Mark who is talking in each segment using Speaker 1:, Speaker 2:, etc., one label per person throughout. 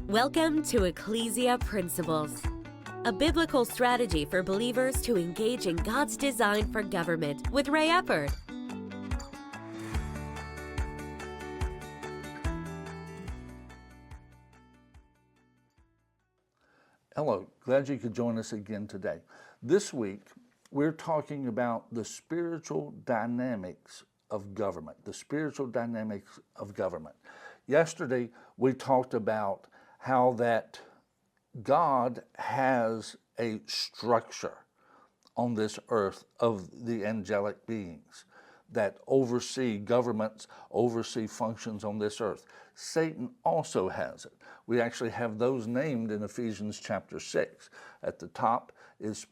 Speaker 1: Welcome to Ecclesia Principles, a biblical strategy for believers to engage in God's design for government with Ray Eppard.
Speaker 2: Hello, glad you could join us again today. This week, we're talking about the spiritual dynamics of government, the spiritual dynamics of government. Yesterday, we talked about how that God has a structure on this earth of the angelic beings that oversee governments, oversee functions on this earth. Satan also has it. We actually have those named in Ephesians chapter 6. At the top is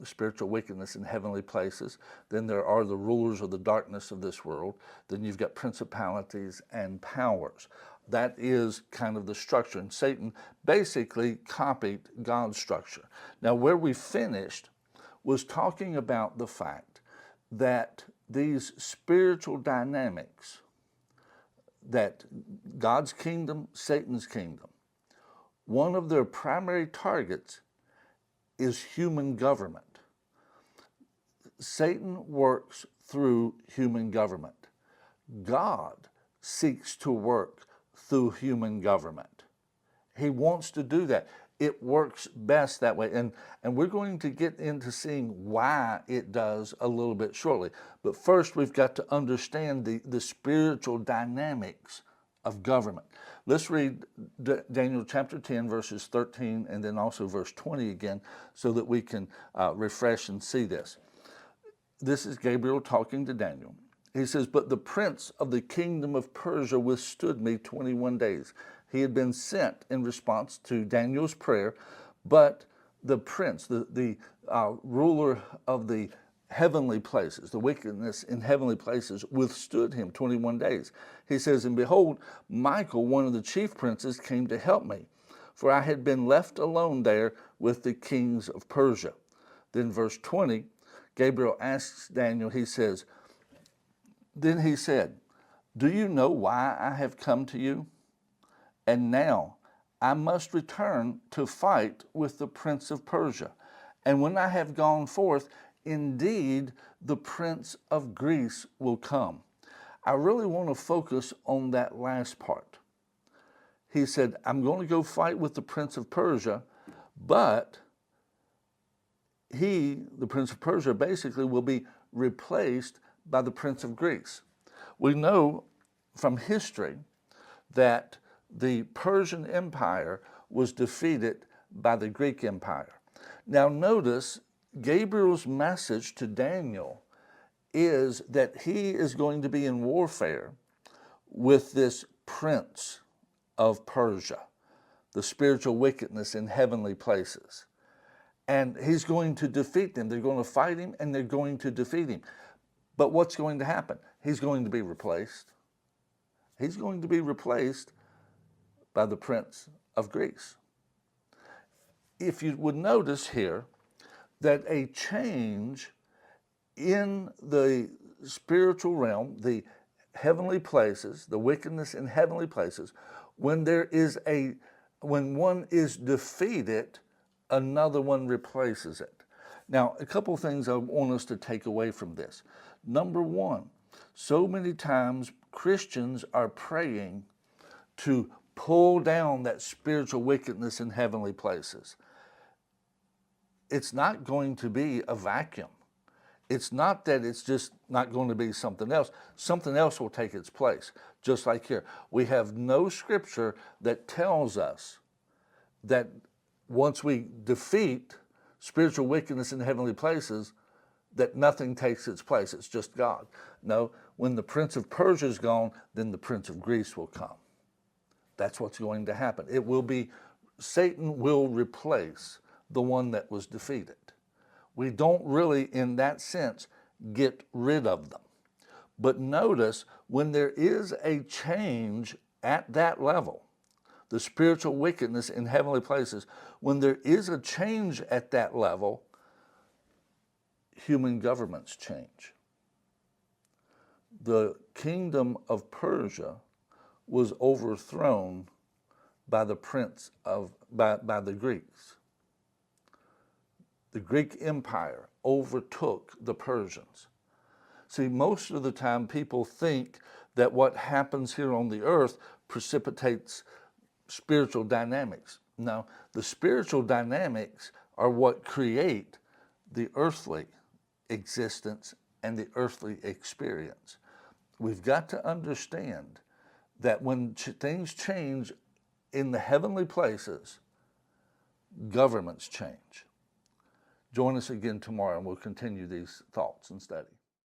Speaker 2: spiritual wickedness in heavenly places. Then there are the rulers of the darkness of this world. Then you've got principalities and powers. That is kind of the structure. And Satan basically copied God's structure. Now, where we finished was talking about the fact that these spiritual dynamics, that God's kingdom, Satan's kingdom, one of their primary targets is human government. Satan works through human government. God seeks to work through human government. He wants to do that. It works best that way. And we're going to get into seeing why it does a little bit shortly. But first, we've got to understand the spiritual dynamics of government. Let's read Daniel chapter 10, verses 13, and then also verse 20 again, so that we can refresh and see this. This is Gabriel talking to Daniel. He says, "But the prince of the kingdom of Persia withstood me 21 days. He had been sent in response to Daniel's prayer, but the prince, the ruler of the heavenly places, the wickedness in heavenly places, withstood him 21 days. He says, and behold, Michael, one of the chief princes, came to help me, for I had been left alone there with the kings of Persia." Then verse 20, Gabriel asks Daniel, then he said, "Do you know why I have come to you? And now I must return to fight with the prince of Persia. And when I have gone forth, indeed the prince of Greece will come." I really want to focus on that last part. He said, I'm going to go fight with the prince of Persia, but he, the prince of Persia, basically will be replaced by the prince of Greece. We know from history that the Persian Empire was defeated by the Greek Empire. Now notice, Gabriel's message to Daniel is that he is going to be in warfare with this prince of Persia, the spiritual wickedness in heavenly places. And he's going to defeat them. They're going to fight him and they're going to defeat him. But what's going to happen? He's going to be replaced. He's going to be replaced by the prince of Greece. If you would notice here that a change in the spiritual realm, the heavenly places, the wickedness in heavenly places, when one is defeated, another one replaces it. Now, a couple of things I want us to take away from this. Number one, so many times Christians are praying to pull down that spiritual wickedness in heavenly places. It's not going to be a vacuum. It's not that it's just not going to be something else. Something else will take its place. Just like here, we have no scripture that tells us that once we defeat spiritual wickedness in heavenly places, that nothing takes its place. It's just God. No, when the prince of Persia is gone, then the prince of Greece will come. That's what's going to happen. It will be, Satan will replace the one that was defeated. We don't really, in that sense, get rid of them. But notice, when there is a change at that level, the spiritual wickedness in heavenly places, when there is a change at that level, human governments change. The kingdom of Persia was overthrown by the by the Greeks. The Greek Empire overtook the Persians. See, most of the time people think that what happens here on the earth precipitates spiritual dynamics. No, the spiritual dynamics are what create the earthly existence and the earthly experience. We've got to understand that when things change in the heavenly places, governments change. Join us again tomorrow and we'll continue these thoughts and study.